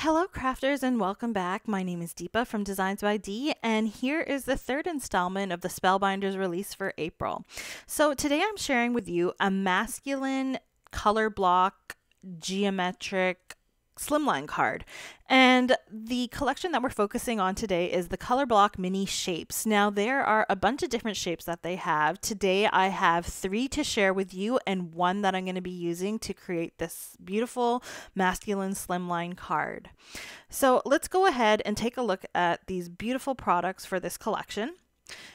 Hello crafters and welcome back. My name is Deepa from DeeZinesByD and here is the third installment of the Spellbinders release for April. So today I'm sharing with you a masculine color block geometric slimline card, and the collection that we're focusing on today is the color block mini shapes. Now there are a bunch of different shapes that they have. Today I have 3 to share with you and 1 that I'm going to be using to create this beautiful masculine slimline card. So let's go ahead and take a look at these beautiful products for this collection.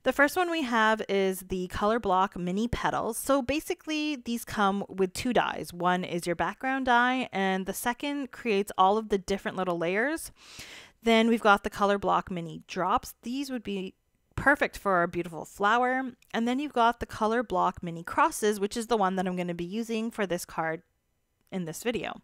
The first one we have is the color block mini petals. So basically these come with 2 dies. One is your background die and the second creates all of the different little layers. Then we've got the color block mini drops. These would be perfect for a beautiful flower. And then you've got the color block mini crosses, which is the one that I'm going to be using for this card in this video.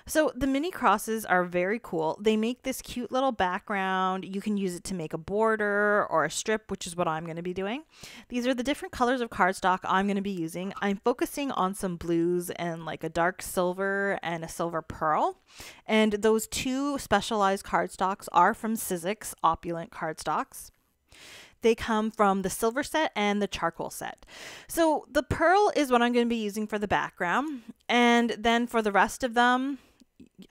So the mini crosses are very cool. They make this cute little background. You can use it to make a border or a strip, which is what I'm going to be doing. These are the different colors of cardstock I'm going to be using. I'm focusing on some blues and like a dark silver and a silver pearl. And those 2 specialized cardstocks are from Sizzix Opulent Cardstocks. They come from the silver set and the charcoal set. So the pearl is what I'm going to be using for the background. And then for the rest of them,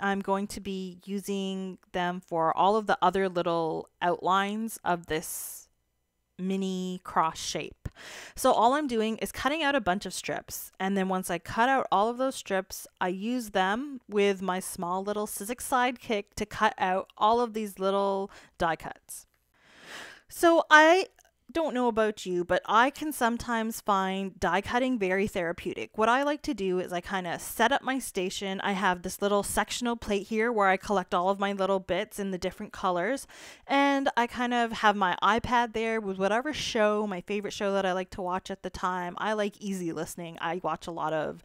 I'm going to be using them for all of the other little outlines of this mini cross shape. So all I'm doing is cutting out a bunch of strips. And then once I cut out all of those strips, I use them with my small little Sizzix sidekick to cut out all of these little die cuts. So I don't know about you, but I can sometimes find die cutting very therapeutic. What I like to do is I kind of set up my station. I have this little sectional plate here where I collect all of my little bits in the different colors. And I kind of have my iPad there with whatever show, my favorite show that I like to watch at the time. I like easy listening. I watch a lot of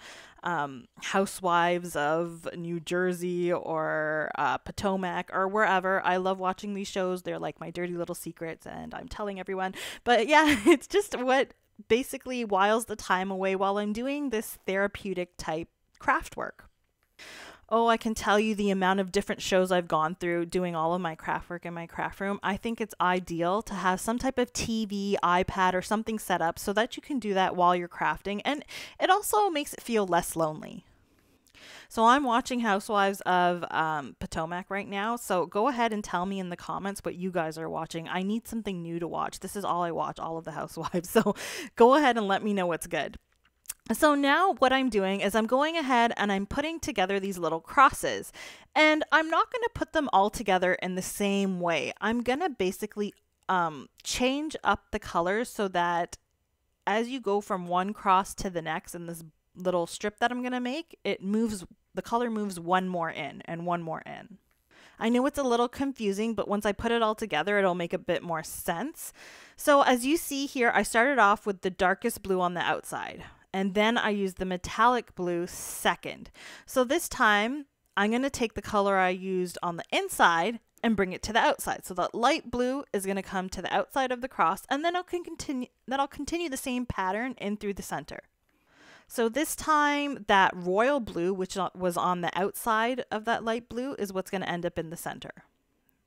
Housewives of New Jersey or Potomac or wherever. I love watching these shows. They're like my dirty little secrets and I'm telling everyone. But yeah, it's just what basically whiles the time away while I'm doing this therapeutic type craft work. Oh, I can tell you the amount of different shows I've gone through doing all of my craft work in my craft room. I think it's ideal to have some type of TV, iPad, or something set up so that you can do that while you're crafting. And it also makes it feel less lonely. So I'm watching Housewives of Potomac right now. So go ahead and tell me in the comments what you guys are watching. I need something new to watch. This is all I watch, all of the Housewives. So go ahead and let me know what's good. So now what I'm doing is I'm going ahead and I'm putting together these little crosses, and I'm not going to put them all together in the same way. I'm going to basically change up the colors so that as you go from one cross to the next in this little strip that I'm going to make, the color moves one more in and one more in. I know it's a little confusing, but once I put it all together, it'll make a bit more sense. So as you see here, I started off with the darkest blue on the outside. And then I use the metallic blue second. So this time I'm going to take the color I used on the inside and bring it to the outside. So that light blue is going to come to the outside of the cross, and then I'll continue the same pattern in through the center. So this time that royal blue, which was on the outside of that light blue, is what's going to end up in the center.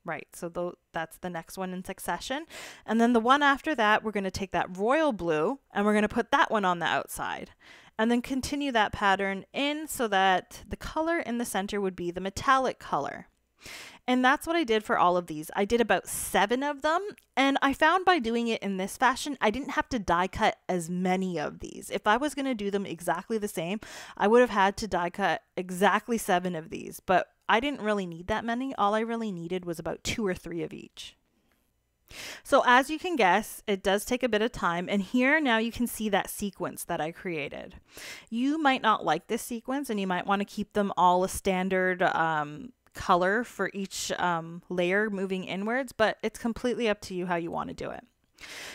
Right, so that's the next one in succession. And then the one after that, we're going to take that royal blue and we're going to put that one on the outside. And then continue that pattern in so that the color in the center would be the metallic color. And that's what I did for all of these. I did about 7 of them, and I found by doing it in this fashion, I didn't have to die cut as many of these. If I was going to do them exactly the same, I would have had to die cut exactly 7 of these, but I didn't really need that many. All I really needed was about 2 or 3 of each. So as you can guess, it does take a bit of time, and here now you can see that sequence that I created. You might not like this sequence, and you might want to keep them all a standard color for each layer moving inwards, but it's completely up to you how you want to do it.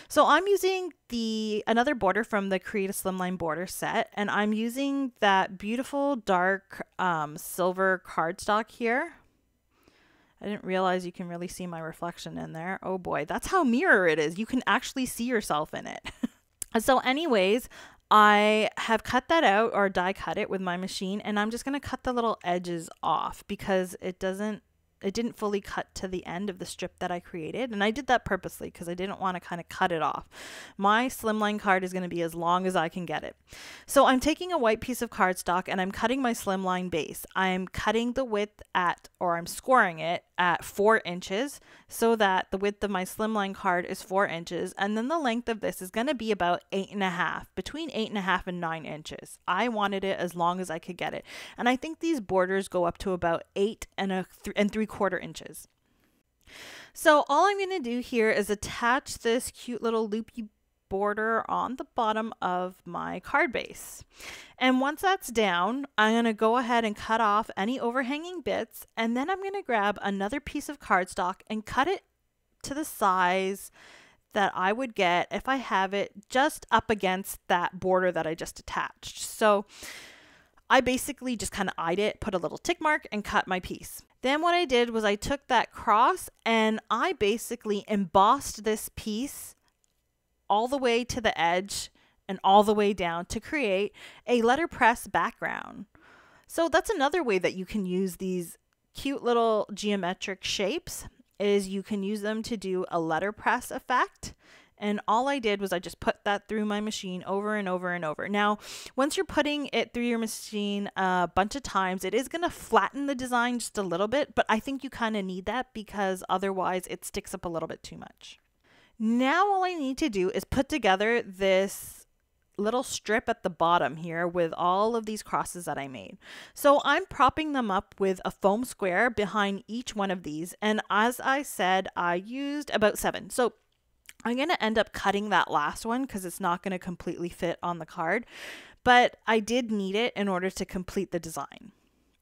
So I'm using another border from the Create a Slimline Border set, and I'm using that beautiful dark silver cardstock here. I didn't realize you can really see my reflection in there. Oh boy, that's how mirror it is. You can actually see yourself in it. So anyways, I have cut that out or die cut it with my machine, and I'm just going to cut the little edges off because it doesn't it didn't fully cut to the end of the strip that I created. And I did that purposely because I didn't want to kind of cut it off. My slimline card is going to be as long as I can get it. So I'm taking a white piece of cardstock and I'm cutting my slimline base. I'm cutting the width I'm scoring it at 4 inches so that the width of my slimline card is 4 inches. And then the length of this is going to be about 8.5, between 8.5 and 9 inches. I wanted it as long as I could get it. And I think these borders go up to about 8 and 3/4 inches. So all I'm going to do here is attach this cute little loopy border on the bottom of my card base. And once that's down, I'm going to go ahead and cut off any overhanging bits, and then I'm going to grab another piece of cardstock and cut it to the size that I would get if I have it just up against that border that I just attached. So I basically just kind of eyed it, put a little tick mark, and cut my piece. Then what I did was I took that cross and I basically embossed this piece all the way to the edge and all the way down to create a letterpress background. So that's another way that you can use these cute little geometric shapes, is you can use them to do a letterpress effect. And all I did was I just put that through my machine over and over and over. Now, once you're putting it through your machine a bunch of times, it is going to flatten the design just a little bit, but I think you kind of need that because otherwise it sticks up a little bit too much. Now all I need to do is put together this little strip at the bottom here with all of these crosses that I made. So I'm propping them up with a foam square behind each one of these. And as I said, I used about 7. So I'm going to end up cutting that last one because it's not going to completely fit on the card. But I did need it in order to complete the design.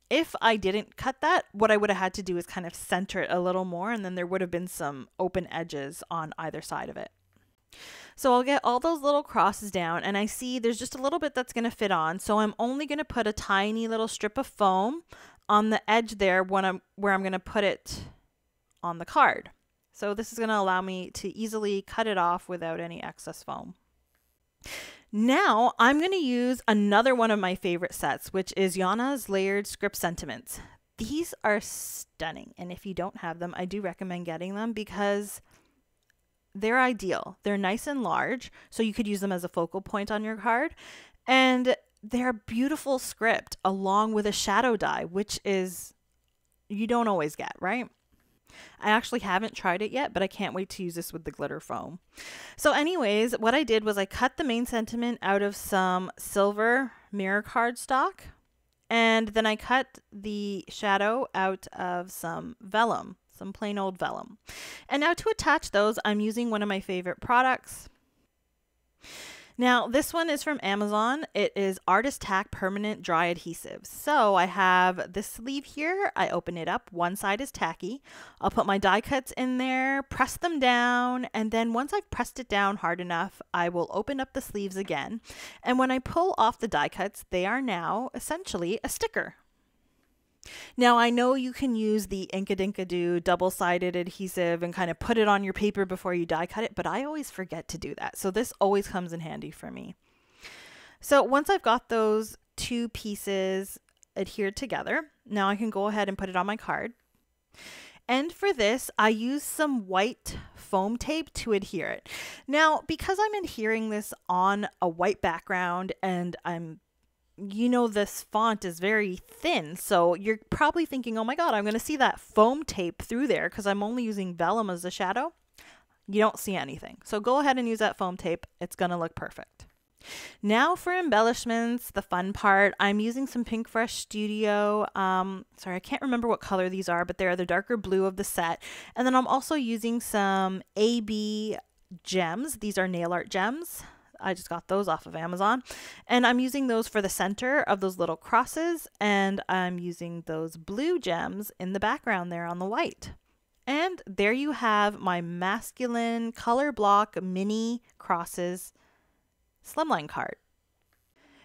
If I didn't cut that, what I would have had to do is kind of center it a little more, and then there would have been some open edges on either side of it. So I'll get all those little crosses down, and I see there's just a little bit that's going to fit on. So I'm only going to put a tiny little strip of foam on the edge there where I'm going to put it on the card. So this is going to allow me to easily cut it off without any excess foam. Now I'm going to use another one of my favorite sets, which is Yana's Layered Script Sentiments. These are stunning, and if you don't have them, I do recommend getting them because they're ideal. They're nice and large, so you could use them as a focal point on your card, and they're beautiful script along with a shadow die, which is you don't always get, right? I actually haven't tried it yet, but I can't wait to use this with the glitter foam. So anyways, what I did was I cut the main sentiment out of some silver mirror cardstock, and then I cut the shadow out of some vellum, some plain old vellum. And now to attach those, I'm using one of my favorite products. Now, this one is from Amazon. It is Artist Tack Permanent Dry Adhesive. So I have this sleeve here. I open it up. One side is tacky. I'll put my die cuts in there, press them down, and then once I've pressed it down hard enough, I will open up the sleeves again. And when I pull off the die cuts, they are now essentially a sticker. Now, I know you can use the Inkadinkado double-sided adhesive and kind of put it on your paper before you die cut it, but I always forget to do that. So this always comes in handy for me. So once I've got those two pieces adhered together, now I can go ahead and put it on my card. And for this, I use some white foam tape to adhere it. Now, because I'm adhering this on a white background and this font is very thin, so you're probably thinking, oh my god, I'm going to see that foam tape through there because I'm only using vellum as a shadow. You don't see anything. So go ahead and use that foam tape. It's going to look perfect. Now for embellishments, the fun part, I'm using some Pink Fresh Studio. Sorry, I can't remember what color these are, but they're the darker blue of the set. And then I'm also using some AB gems. These are nail art gems. I just got those off of Amazon, and I'm using those for the center of those little crosses, and I'm using those blue gems in the background there on the white. And there you have my masculine color block mini crosses slimline card.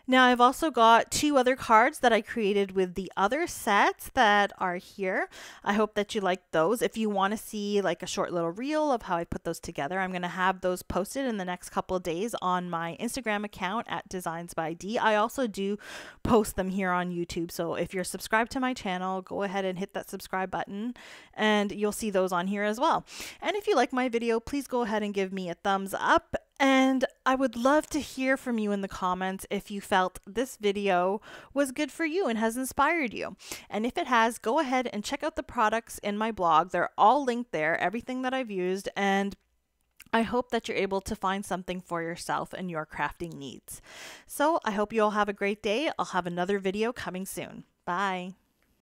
Now I've also got 2 other cards that I created with the other sets that are here. I hope that you like those. If you want to see like a short little reel of how I put those together, I'm going to have those posted in the next couple of days on my Instagram account at DeeZinesByD. I also do post them here on YouTube. So if you're subscribed to my channel, go ahead and hit that subscribe button and you'll see those on here as well. And if you like my video, please go ahead and give me a thumbs up. And I would love to hear from you in the comments if you felt this video was good for you and has inspired you. And if it has, go ahead and check out the products in my blog. They're all linked there, everything that I've used, and I hope that you're able to find something for yourself and your crafting needs. So I hope you all have a great day. I'll have another video coming soon. Bye.